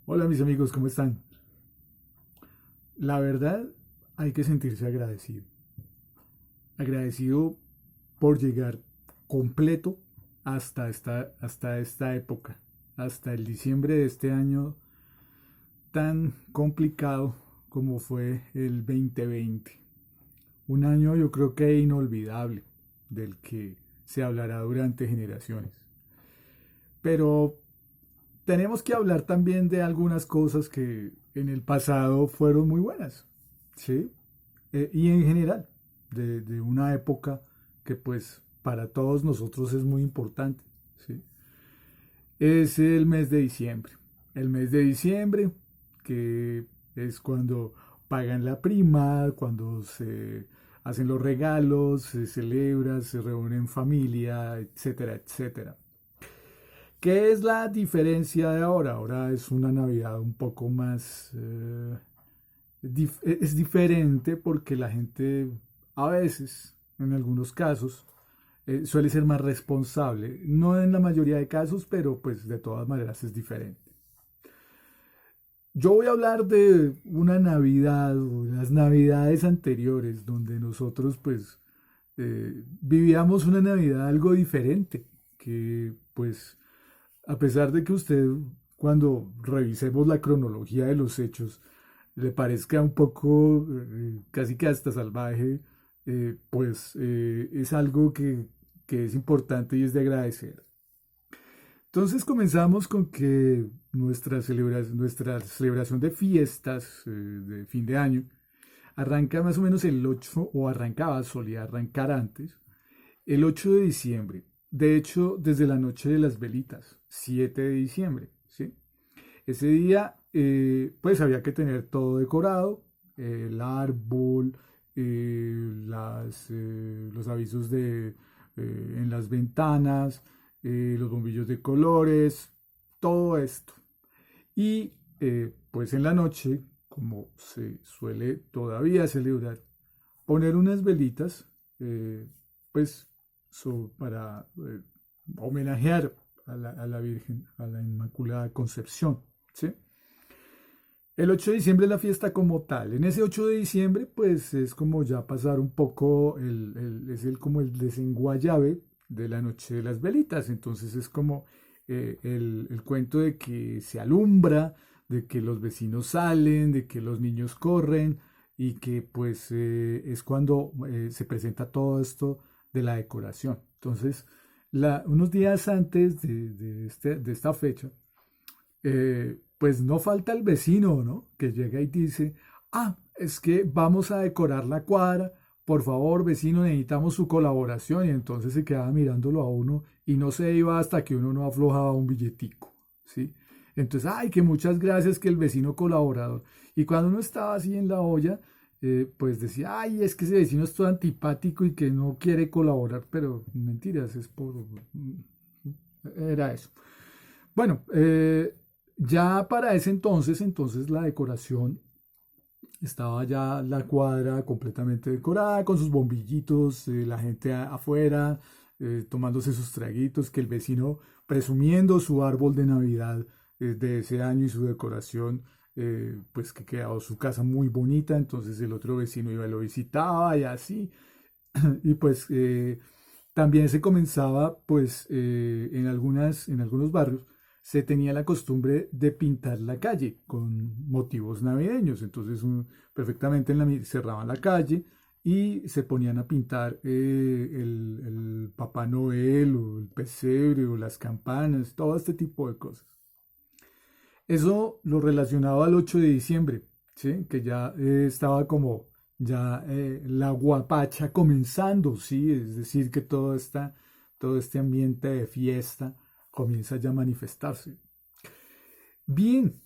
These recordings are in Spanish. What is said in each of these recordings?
Hola mis amigos, ¿cómo están? La verdad, hay que sentirse agradecido. Agradecido por llegar completo hasta esta época, hasta el diciembre de este año tan complicado como fue el 2020. Un año yo creo que inolvidable, del que se hablará durante generaciones. Pero tenemos que hablar también de algunas cosas que en el pasado fueron muy buenas, ¿sí? Y en general, de una época que pues para todos nosotros es muy importante, ¿sí? Es el mes de diciembre. El mes de diciembre, que es cuando pagan la prima, cuando se hacen los regalos, se celebra, se reúne en familia, etcétera, etcétera. ¿Qué es la diferencia de ahora? Ahora es una Navidad un poco más... es diferente porque la gente a veces, en algunos casos, suele ser más responsable. No en la mayoría de casos, pero pues de todas maneras es diferente. Yo voy a hablar de una Navidad o las Navidades anteriores, donde nosotros pues vivíamos una Navidad algo diferente, que pues a pesar de que usted cuando revisemos la cronología de los hechos le parezca un poco casi que hasta salvaje, pues es algo que es importante y es de agradecer. Entonces comenzamos con que nuestra celebración de fiestas de fin de año arranca más o menos el 8 o arrancaba, solía arrancar antes, el 8 de diciembre. De hecho, desde la noche de las velitas, 7 de diciembre, ¿sí? Ese día, pues había que tener todo decorado, el árbol, los avisos en las ventanas, los bombillos de colores, todo esto. Y pues en la noche, como se suele todavía celebrar, poner unas velitas, pues para homenajear a la Virgen, a la Inmaculada Concepción. ¿Sí? El 8 de diciembre es la fiesta como tal. En ese 8 de diciembre, pues es como ya pasar un poco, como el desenguayabe de la noche de las velitas. Entonces es como el cuento de que se alumbra, de que los vecinos salen, de que los niños corren y que pues es cuando se presenta todo esto de la decoración. Entonces, unos días antes de esta fecha, pues no falta el vecino, ¿no? Que llega y dice, es que vamos a decorar la cuadra, por favor, vecino, necesitamos su colaboración. Y entonces se quedaba mirándolo a uno y no se iba hasta que uno no aflojaba un billetico, ¿sí? Entonces, ay, que muchas gracias que el vecino colaborador. Y cuando uno estaba así en la olla, pues decía, ay, es que ese vecino es todo antipático y que no quiere colaborar, pero mentiras, era eso. Bueno, ya para ese entonces la decoración estaba ya la cuadra completamente decorada con sus bombillitos, la gente afuera tomándose sus traguitos, que el vecino presumiendo su árbol de Navidad de ese año y su decoración, pues que quedaba su casa muy bonita, entonces el otro vecino iba y lo visitaba y así, y pues también se comenzaba, pues, en algunos barrios, se tenía la costumbre de pintar la calle con motivos navideños. Entonces, perfectamente cerraban la calle y se ponían a pintar el Papá Noel o el pesebre o las campanas, todo este tipo de cosas. Eso lo relacionaba al 8 de diciembre, ¿sí? Que ya estaba como ya la guapacha comenzando, ¿sí? Es decir, que todo este ambiente de fiesta comienza ya a manifestarse. Bien,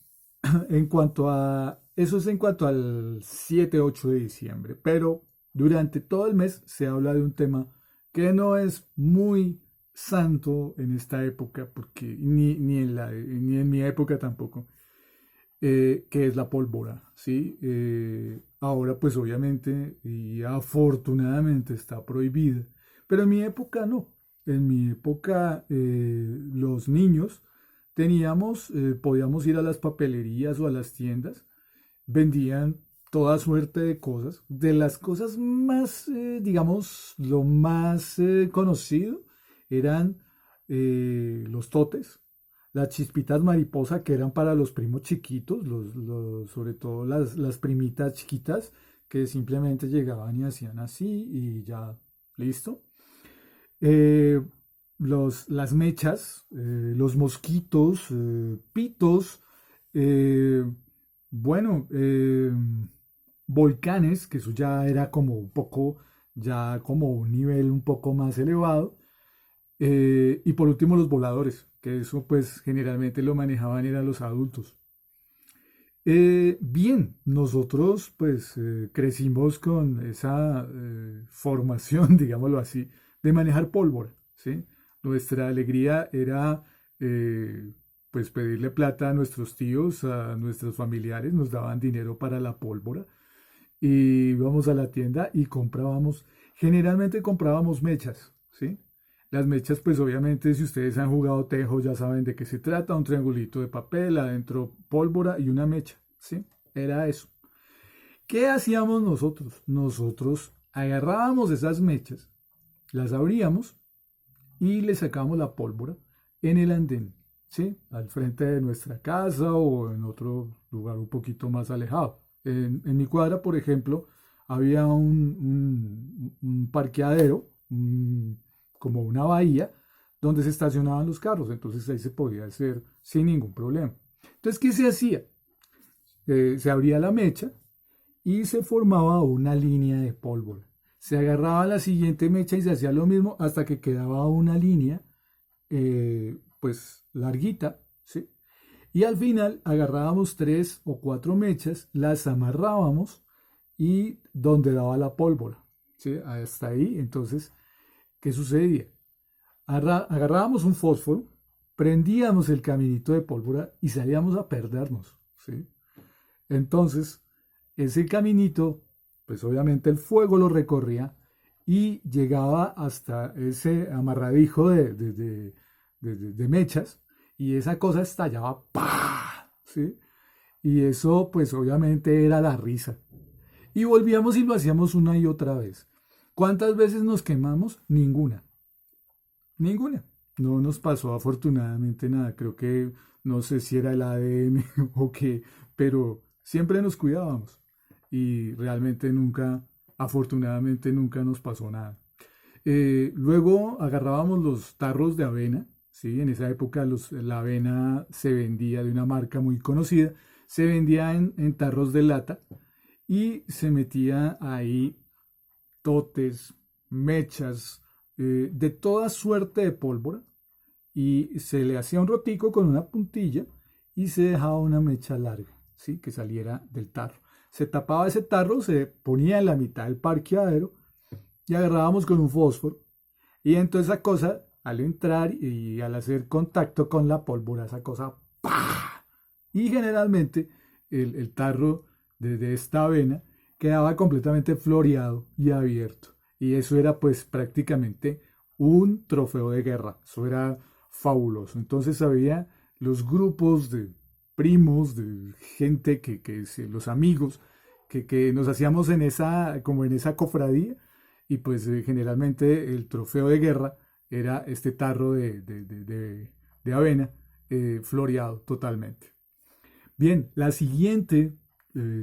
eso es en cuanto al 7-8 de diciembre, pero durante todo el mes se habla de un tema que no es muy santo en esta época, porque ni en mi época tampoco, que es la pólvora, ¿sí? Ahora pues obviamente y afortunadamente está prohibida, pero en mi época no. En mi época los niños podíamos ir a las papelerías o a las tiendas, vendían toda suerte de cosas, de las cosas más, digamos, lo más conocido eran los totes, las chispitas mariposa que eran para los primos chiquitos, sobre todo las primitas chiquitas que simplemente llegaban y hacían así y ya, listo. Eh, las mechas, los mosquitos, pitos, eh, bueno, volcanes, que eso ya era como un poco, ya como un nivel un poco más elevado. Y por último los voladores, que eso pues generalmente lo manejaban eran los adultos. Bien, nosotros pues crecimos con esa formación, digámoslo así, de manejar pólvora, ¿sí? Nuestra alegría era pues pedirle plata a nuestros tíos, a nuestros familiares, nos daban dinero para la pólvora y íbamos a la tienda y comprábamos, generalmente comprábamos mechas, ¿sí? Las mechas, pues obviamente si ustedes han jugado tejo ya saben de qué se trata, un triangulito de papel, adentro pólvora y una mecha, ¿sí? Era eso. ¿Qué hacíamos nosotros? Nosotros agarrábamos esas mechas, las abríamos y le sacábamos la pólvora en el andén, ¿sí? Al frente de nuestra casa o en otro lugar un poquito más alejado. En mi cuadra, por ejemplo, había un parqueadero, como una bahía, donde se estacionaban los carros, entonces ahí se podía hacer sin ningún problema. Entonces, ¿qué se hacía? Se abría la mecha y se formaba una línea de pólvora. Se agarraba la siguiente mecha y se hacía lo mismo hasta que quedaba una línea, pues larguita, ¿sí? Y al final agarrábamos 3 o 4 mechas, las amarrábamos y donde daba la pólvora, ¿sí? Hasta ahí, entonces, ¿qué sucedía? Agarrábamos un fósforo, prendíamos el caminito de pólvora y salíamos a perdernos, ¿sí? Entonces, ese caminito, pues obviamente el fuego lo recorría y llegaba hasta ese amarradijo de mechas y esa cosa estallaba, ¡pah! ¿Sí? Y eso, pues obviamente era la risa. Y volvíamos y lo hacíamos una y otra vez. ¿Cuántas veces nos quemamos? Ninguna. Ninguna. No nos pasó afortunadamente nada. Creo que no sé si era el ADN o qué, pero siempre nos cuidábamos. Y realmente nunca, afortunadamente nunca nos pasó nada. Luego agarrábamos los tarros de avena, ¿sí? En esa época la avena se vendía de una marca muy conocida, se vendía en tarros de lata y se metía ahí totes, mechas, de toda suerte de pólvora y se le hacía un rotico con una puntilla y se dejaba una mecha larga, ¿sí? Que saliera del tarro. Se tapaba ese tarro, se ponía en la mitad del parqueadero y agarrábamos con un fósforo. Y entonces esa cosa, al entrar y al hacer contacto con la pólvora, esa cosa, ¡pah! Y generalmente el tarro de esta avena quedaba completamente floreado y abierto. Y eso era pues prácticamente un trofeo de guerra. Eso era fabuloso. Entonces había los grupos de primos, de gente los amigos, que nos hacíamos como en esa cofradía y pues generalmente el trofeo de guerra era este tarro de avena floreado totalmente. Bien, la siguiente,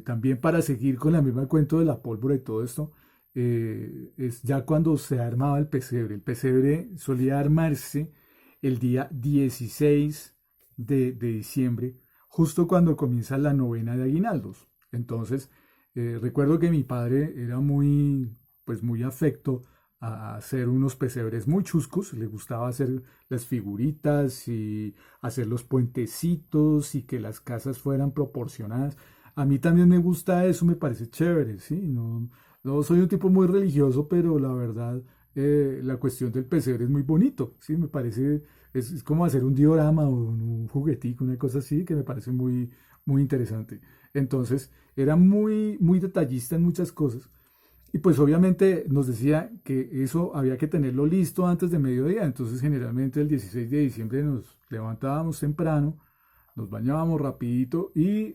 también para seguir con la misma cuento de la pólvora y todo esto, es ya cuando se armaba el pesebre. El pesebre solía armarse el día 16 de diciembre, justo cuando comienza la novena de aguinaldos. Entonces, recuerdo que mi padre era pues muy afecto a hacer unos pesebres muy chuscos, le gustaba hacer las figuritas y hacer los puentecitos y que las casas fueran proporcionadas. A mí también me gusta eso, me parece chévere, ¿sí? No, no soy un tipo muy religioso, pero la verdad, la cuestión del pesebre es muy bonito, ¿sí? Me parece, es como hacer un diorama o un juguetico, una cosa así, que me parece muy interesante. Entonces, era muy detallista en muchas cosas. Y pues obviamente nos decía que eso había que tenerlo listo antes de mediodía. Entonces generalmente el 16 de diciembre nos levantábamos temprano, nos bañábamos rapidito y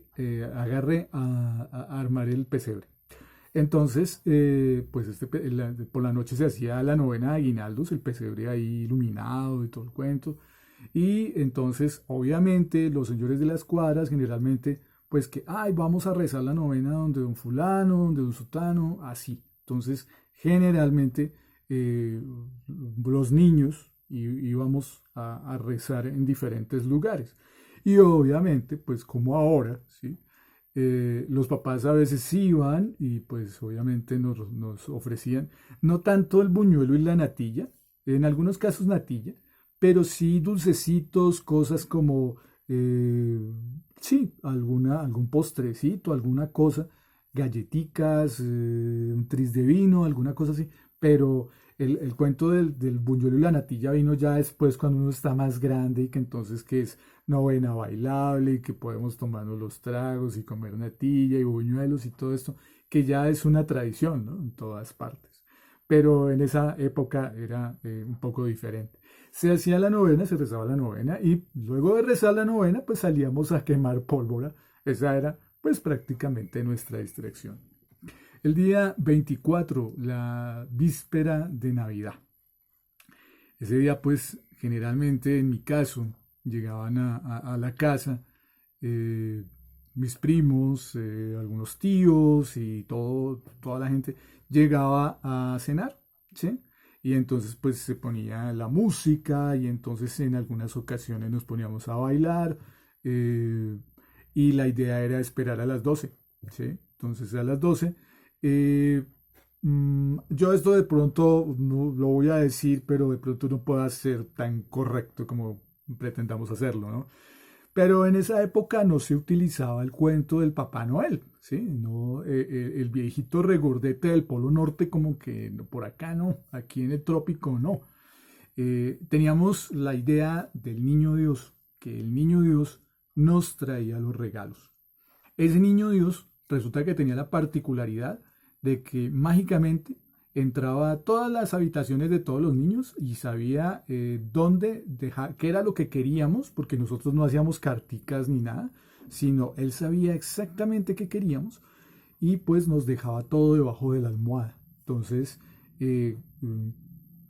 agarré a armar el pesebre. Entonces, pues por la noche se hacía la novena de aguinaldos, el pesebre ahí iluminado y todo el cuento. Y entonces, obviamente, los señores de las cuadras generalmente, pues que, ay, vamos a rezar la novena donde don fulano, donde don sutano, así. Entonces, generalmente, los niños íbamos a rezar en diferentes lugares. Y obviamente, pues como ahora, ¿sí? Los papás a veces iban y pues obviamente nos ofrecían no tanto el buñuelo y la natilla, en algunos casos natilla, pero sí dulcecitos, cosas como, sí, algún postrecito, alguna cosa, galleticas, un tris de vino, alguna cosa así, pero el cuento del buñuelo y la natilla vino ya después cuando uno está más grande y que entonces que es novena bailable y que podemos tomarnos los tragos y comer natilla y buñuelos y todo esto, que ya es una tradición, ¿no? En todas partes. Pero en esa época era un poco diferente. Se hacía la novena, se rezaba la novena y luego de rezar la novena pues salíamos a quemar pólvora. Esa era pues prácticamente nuestra distracción. El día 24, la víspera de Navidad. Ese día pues generalmente en mi caso llegaban a la casa eh, mis primos, algunos tíos y toda la gente llegaba a cenar, ¿sí? Y entonces pues se ponía la música y entonces en algunas ocasiones nos poníamos a bailar eh, y la idea era esperar a las 12, ¿sí? Entonces a las 12 eh, yo esto de pronto no lo voy a decir, pero de pronto no pueda ser tan correcto como pretendamos hacerlo, ¿no? Pero en esa época no se utilizaba el cuento del Papá Noel, ¿sí? No, el viejito regordete del Polo Norte como que no, por acá no, aquí en el trópico no. Teníamos la idea del niño Dios, que el niño Dios nos traía los regalos. Ese niño Dios resulta que tenía la particularidad de que mágicamente entraba a todas las habitaciones de todos los niños y sabía dónde dejar, qué era lo que queríamos, porque nosotros no hacíamos carticas ni nada, sino él sabía exactamente qué queríamos y pues nos dejaba todo debajo de la almohada. Entonces,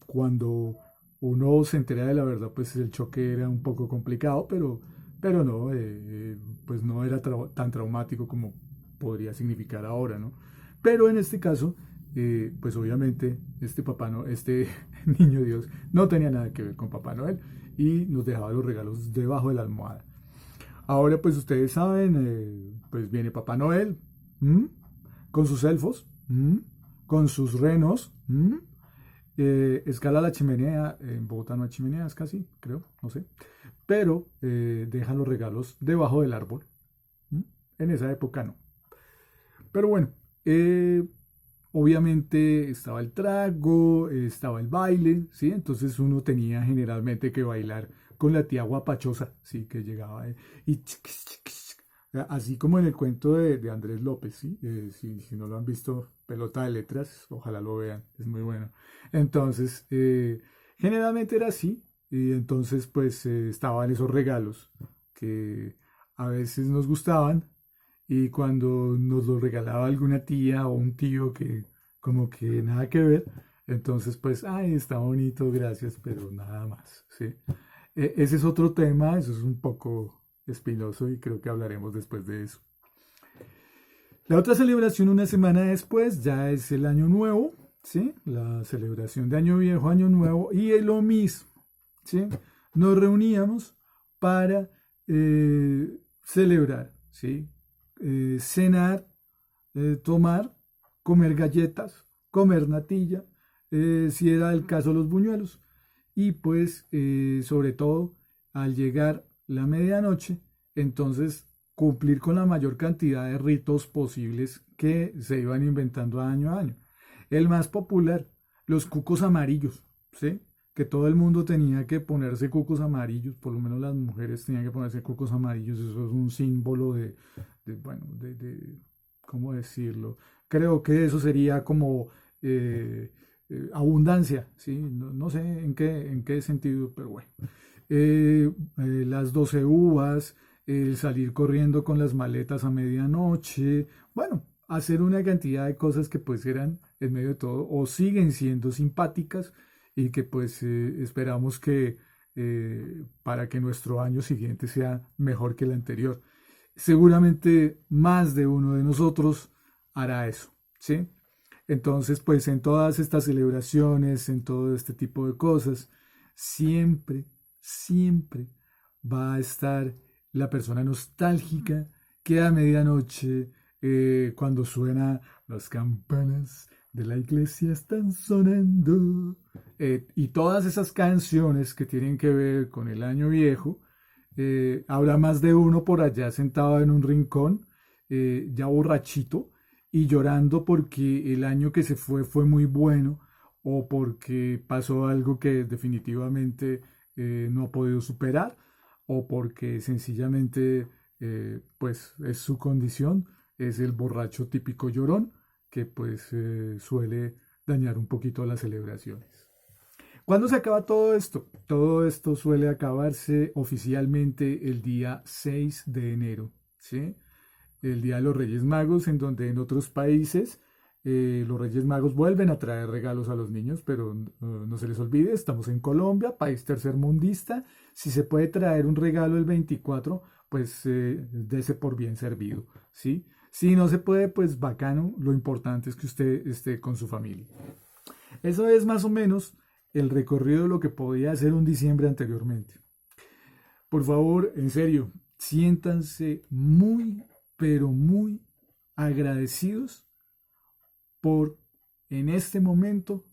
cuando uno se entera de la verdad, pues el choque era un poco complicado, pero no, pues no era tan traumático como podría significar ahora, ¿no? Pero en este caso, pues obviamente este niño Dios no tenía nada que ver con Papá Noel y nos dejaba los regalos debajo de la almohada. Ahora pues ustedes saben, pues viene Papá Noel, ¿m? Con sus elfos, ¿m? Con sus renos, ¿m? Escala la chimenea, en Bogotá no hay chimeneas casi, creo, no sé, pero dejan los regalos debajo del árbol. ¿M? En esa época no. Pero bueno, obviamente estaba el trago, estaba el baile, ¿sí? Entonces uno tenía generalmente que bailar con la tía guapachosa, ¿sí? Que llegaba y así como en el cuento de Andrés López, ¿sí? Si no lo han visto, Pelota de Letras, ojalá lo vean, es muy bueno. Entonces, generalmente era así, y entonces pues estaban esos regalos que a veces nos gustaban y cuando nos lo regalaba alguna tía o un tío que como que nada que ver, entonces pues, ay, está bonito, gracias, pero nada más, ¿sí? Ese es otro tema, eso es un poco espinoso y creo que hablaremos después de eso. La otra celebración una semana después ya es el Año Nuevo, ¿sí? La celebración de Año Viejo, Año Nuevo y es lo mismo, ¿sí? Nos reuníamos para celebrar, ¿sí? Cenar, tomar, comer galletas, comer natilla, si era el caso los buñuelos. Y pues sobre todo al llegar la medianoche, entonces cumplir con la mayor cantidad de ritos posibles que se iban inventando año a año. El más popular, los cucos amarillos, ¿sí? Que todo el mundo tenía que ponerse cucos amarillos, por lo menos las mujeres tenían que ponerse cucos amarillos, eso es un símbolo bueno, ¿cómo decirlo? Creo que eso sería como abundancia, ¿sí? No, no sé en qué sentido, pero bueno. Las 12 uvas, el salir corriendo con las maletas a medianoche, bueno, hacer una cantidad de cosas que pues eran en medio de todo o siguen siendo simpáticas y que pues esperamos que para que nuestro año siguiente sea mejor que el anterior. Seguramente más de uno de nosotros hará eso, ¿sí? Entonces, pues en todas estas celebraciones, en todo este tipo de cosas, siempre, siempre va a estar la persona nostálgica que a medianoche, cuando suenan las campanas de la iglesia están sonando, y todas esas canciones que tienen que ver con el año viejo, habrá más de uno por allá sentado en un rincón, ya borrachito, y llorando porque el año que se fue muy bueno o porque pasó algo que definitivamente no ha podido superar o porque sencillamente pues es su condición, es el borracho típico llorón que pues suele dañar un poquito las celebraciones. ¿Cuándo se acaba todo esto? Todo esto suele acabarse oficialmente el día 6 de enero, ¿sí? El Día de los Reyes Magos, en donde en otros países los Reyes Magos vuelven a traer regalos a los niños, pero no se les olvide, estamos en Colombia, país tercermundista. Si se puede traer un regalo el 24, pues dese por bien servido, ¿sí? Si no se puede, pues bacano, lo importante es que usted esté con su familia. Eso es más o menos el recorrido de lo que podía hacer un diciembre anteriormente. Por favor, en serio, siéntanse muy, pero muy agradecidos por en este momento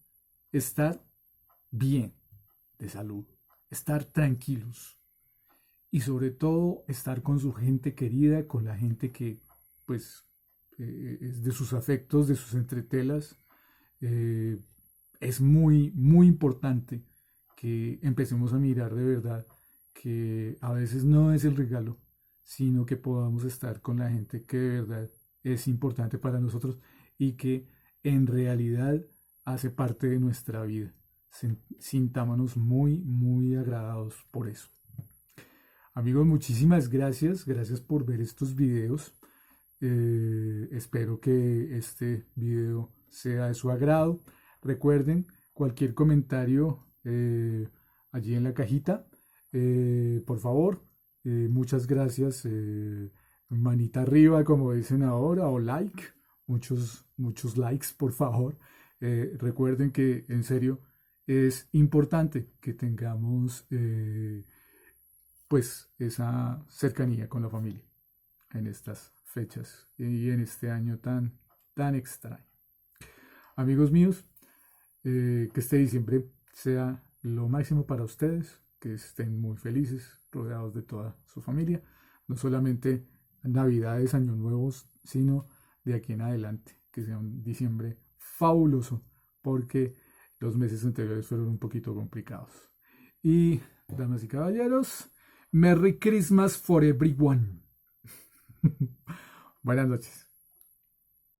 estar bien de salud, estar tranquilos y sobre todo estar con su gente querida, con la gente que pues es de sus afectos, de sus entretelas. Eh, es muy, muy importante que empecemos a mirar de verdad que a veces no es el regalo, sino que podamos estar con la gente que de verdad es importante para nosotros y que en realidad hace parte de nuestra vida. Sintámonos muy, muy agradados por eso. Amigos, muchísimas gracias. Gracias por ver estos videos. Espero que este video sea de su agrado. Recuerden, cualquier comentario allí en la cajita. Por favor, muchas gracias. Manita arriba, como dicen ahora, o like. Muchos, muchos likes, por favor. Recuerden que en serio es importante que tengamos pues esa cercanía con la familia en estas fechas y en este año tan, tan extraño. Amigos míos, que este diciembre sea lo máximo para ustedes, que estén muy felices, rodeados de toda su familia, no solamente Navidades, Años Nuevos, sino de aquí en adelante, que sea un diciembre fabuloso, porque los meses anteriores fueron un poquito complicados. Y, damas y caballeros, Merry Christmas for everyone. Buenas noches.